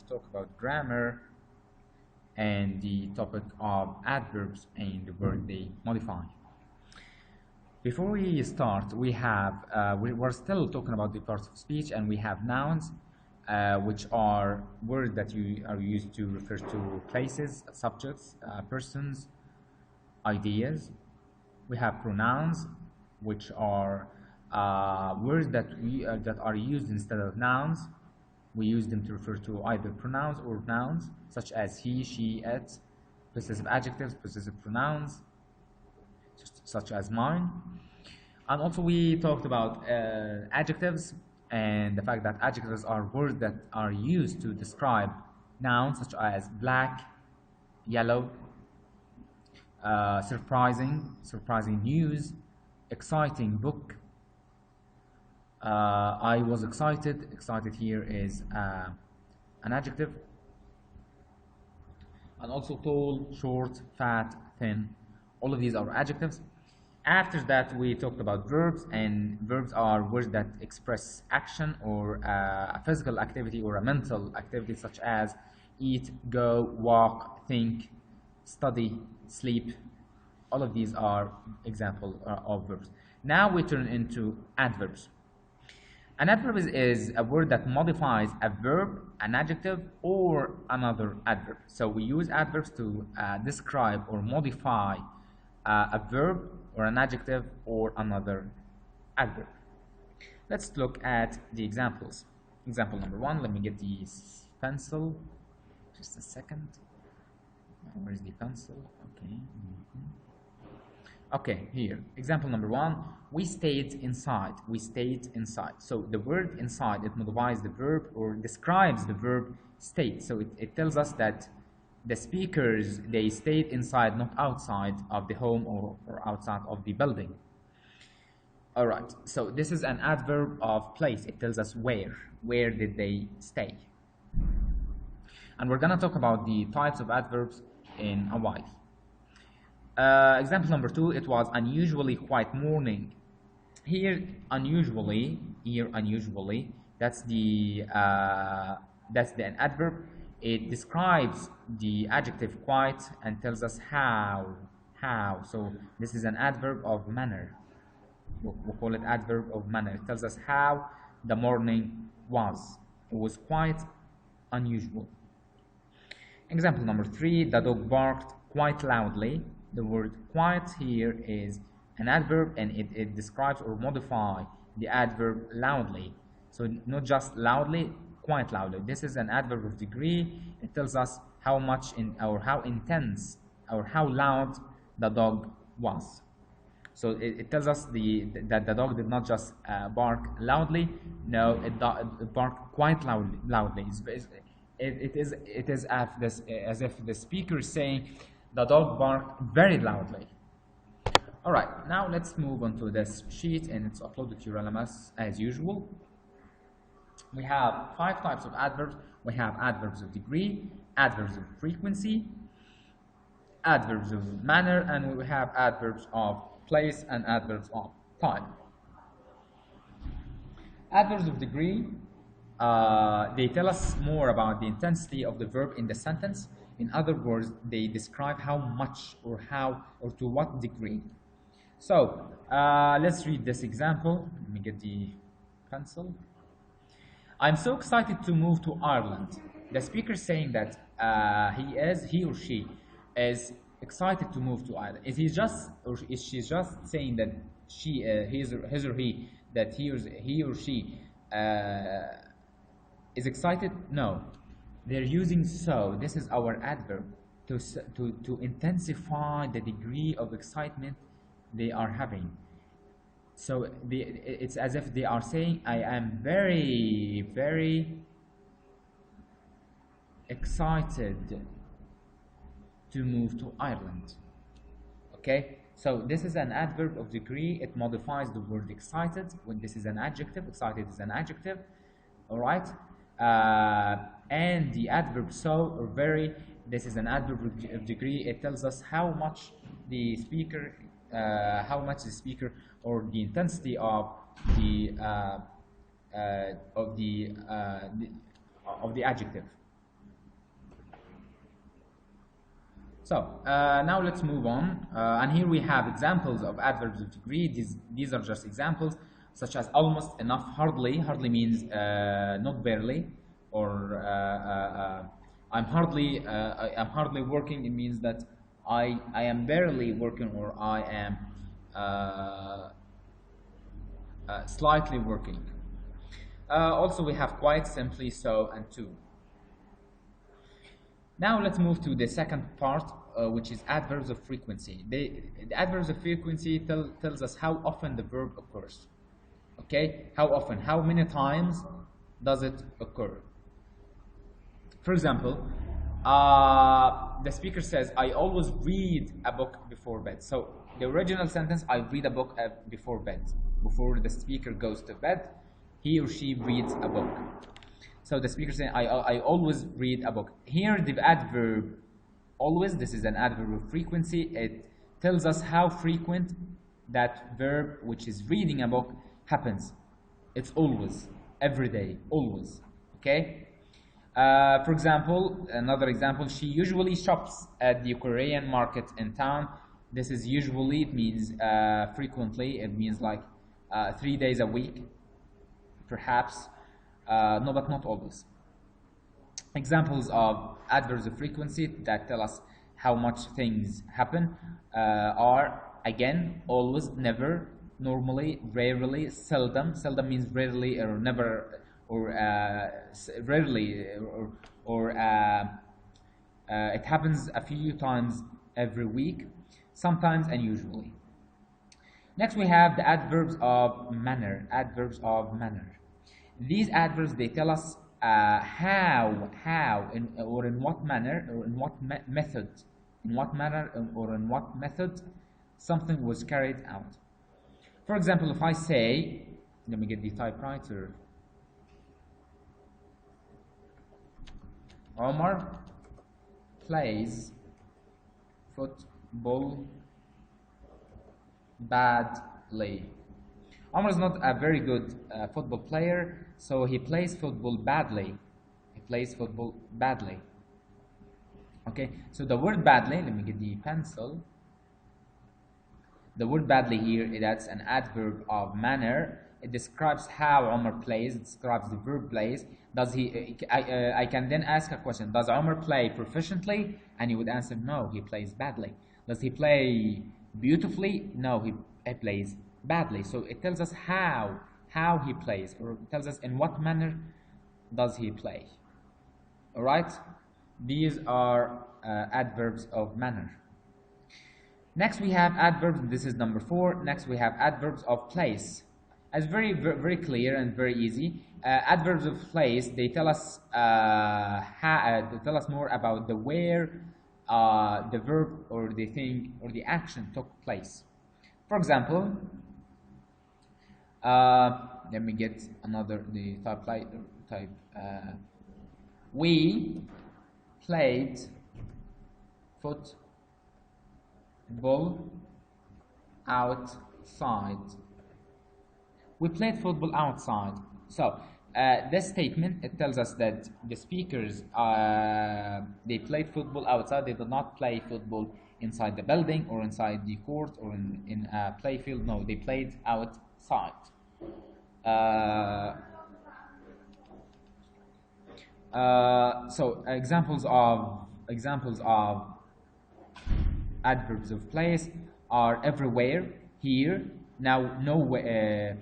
talk about grammar and the topic of adverbs and the word they modify. Before we start, we're still talking about the parts of speech, and we have nouns, which are words that you are used to refer to places, subjects, persons, ideas. We have pronouns, which are words that are used instead of nouns. We use them to refer to either pronouns or nouns, such as he, she, it. Possessive adjectives, possessive pronouns, such as mine. And also we talked about adjectives and the fact that adjectives are words that are used to describe nouns, such as black, yellow, surprising news, exciting book. I was excited. Excited here is an adjective. And also tall, short, fat, thin. All of these are adjectives. After that, we talked about verbs, and verbs are words that express action or a physical activity or a mental activity, such as eat, go, walk, think, study, sleep. All of these are examples of verbs. Now we turn into adverbs. An adverb is a word that modifies a verb, an adjective, or another adverb. So we use adverbs to describe or modify a verb or an adjective or another adverb. Let's look at the examples. Example number one, let me get the pencil. Just a second. Where's the pencil? Okay. Okay, here. Example number one, we stayed inside. We stayed inside. So the word inside, it modifies the verb or describes the verb stayed. So it tells us that the speakers, they stayed inside, not outside of the home or outside of the building. All right, so this is an adverb of place. It tells us where. Where did they stay? And we're gonna talk about the types of adverbs in a while. Example number two, it was unusually quiet morning. Here, unusually, that's an adverb. It describes the adjective quiet and tells us how. So this is an adverb of manner. We'll call it adverb of manner. It tells us how the morning was. It was quite unusual. Example number three, the dog barked quite loudly. The word quiet here is an adverb, and it describes or modifies the adverb loudly. So not just loudly, quite loudly. This is an adverb of degree. It tells us how much or how intense or how loud the dog was. So it tells us that the dog did not just bark loudly. No, it barked quite loudly. It is as if the speaker is saying the dog barked very loudly. All right, now let's move on to this sheet, and it's uploaded to your LMS as usual. We have 5 types of adverbs. We have adverbs of degree, adverbs of frequency, adverbs of manner, and we have adverbs of place and adverbs of time. Adverbs of degree, they tell us more about the intensity of the verb in the sentence. In other words, they describe how much or to what degree. So let's read this example. Let me get the pencil. I'm so excited to move to Ireland. The speaker is saying that he or she is excited to move to Ireland. Is she just saying that his or he or she is excited? No. They're using so. This is our adverb to intensify the degree of excitement they are having. So it's as if they are saying, I am very, very excited to move to Ireland. Okay, so this is an adverb of degree. It modifies the word excited. When this is an adjective, excited is an adjective. All right. And the adverb so or very, this is an adverb of degree. It tells us how much the speaker or the intensity of the adjective. So now let's move on. And here we have examples of adverbs of degree. These are just examples, such as almost, enough, hardly. Hardly means not barely, or I'm hardly working. It means that I am barely working, or I am slightly working. Also, we have quite, simply, so, and to. Now let's move to the second part, which is adverbs of frequency. The adverbs of frequency tells us how often the verb occurs. Okay, how often, how many times does it occur? For example, the speaker says, I always read a book before bed. So the original sentence, I read a book before bed. Before the speaker goes to bed, he or she reads a book. So the speaker saying, I always read a book. Here the adverb always, this is an adverb of frequency. It tells us how frequent that verb, which is reading a book, happens. It's always, every day, always. Okay? For example, another example, she usually shops at the Korean market in town. This is usually, it means frequently, it means like 3 days a week, perhaps. No, but not always. Examples of adverbs of frequency that tell us how much things happen are, again, always, never, normally, rarely, seldom. Seldom means rarely or never, or rarely, or it happens a few times every week, sometimes, and usually. Next, we have the adverbs of manner. Adverbs of manner. These adverbs, they tell us how, or in what manner, or in what method, in what manner, or in what method something was carried out. For example, if I say, let me get the typewriter. Omar plays football badly. Omar is not a very good football player, so he plays football badly. He plays football badly. Okay, so the word badly, let me get the pencil. The word badly here, that's an adverb of manner. It describes how Omar plays. It describes the verb plays. Does he? I can then ask a question. Does Omar play proficiently? And he would answer, no, he plays badly. Does he play beautifully? No, he plays badly. So it tells us how he plays, or it tells us in what manner does he play. All right, these are adverbs of manner. Next we have adverbs. This is number 4. Next we have adverbs of place. It's very clear and very easy. Adverbs of place, they tell us more about the where the verb or the thing or the action took place. For example, let me get the type. We played football outside. We played football outside. So this statement, it tells us that the speakers they played football outside. They did not play football inside the building or inside the court or in a play field. No, they played outside. So examples of adverbs of place are everywhere, here, now, nowhere,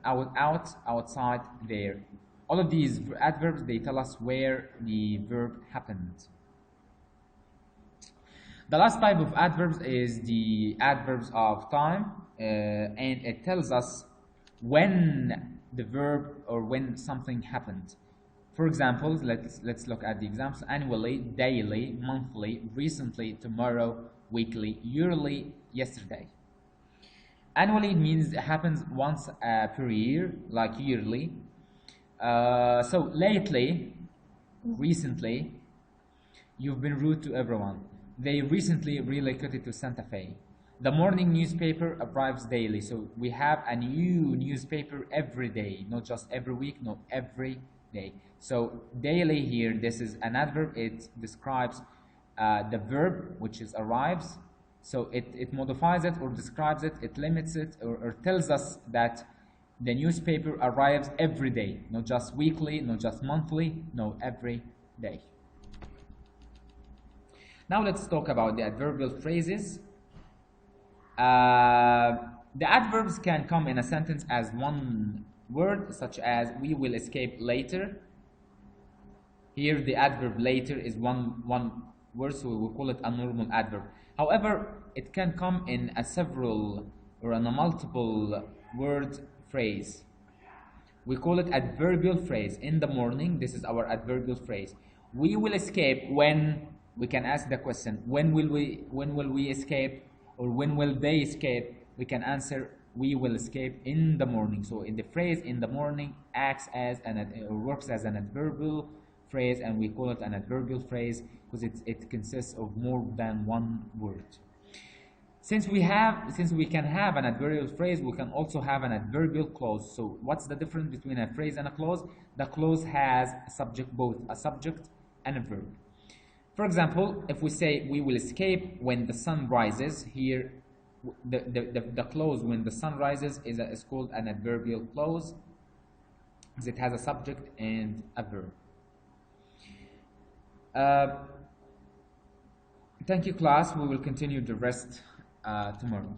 outside, there. All of these adverbs, they tell us where the verb happened. The last type of adverbs is the adverbs of time, and it tells us when the verb or when something happened. For example, let's look at the examples: annually, daily, monthly, recently, tomorrow, weekly, yearly, yesterday. Annually means it happens once per year, like yearly. So lately, recently, you've been rude to everyone. They recently relocated to Santa Fe. The morning newspaper arrives daily. So we have a new newspaper every day, not just every week, no, every day. So daily here, this is an adverb. It describes the verb, which is arrives. So it modifies it or describes it, it limits it, or tells us that the newspaper arrives every day, not just weekly, not just monthly, no, every day. Now let's talk about the adverbial phrases. The adverbs can come in a sentence as one word, such as we will escape later. Here the adverb later is one word, so we call it a normal adverb. However, it can come in a several or in a multiple word phrase. We call it adverbial phrase. In the morning, this is our adverbial phrase. We will escape when, we can ask the question, when will we escape, or when will they escape? We can answer, we will escape in the morning. So in the phrase in the morning acts as or works as an adverbial phrase, and we call it an adverbial phrase because it consists of more than one word. Since we can have an adverbial phrase, we can also have an adverbial clause. So what's the difference between a phrase and a clause? The clause has a subject, both a subject and a verb. For example, if we say we will escape when the sun rises, here the clause when the sun rises is called an adverbial clause because it has a subject and a verb. Thank you, class. We will continue the rest tomorrow.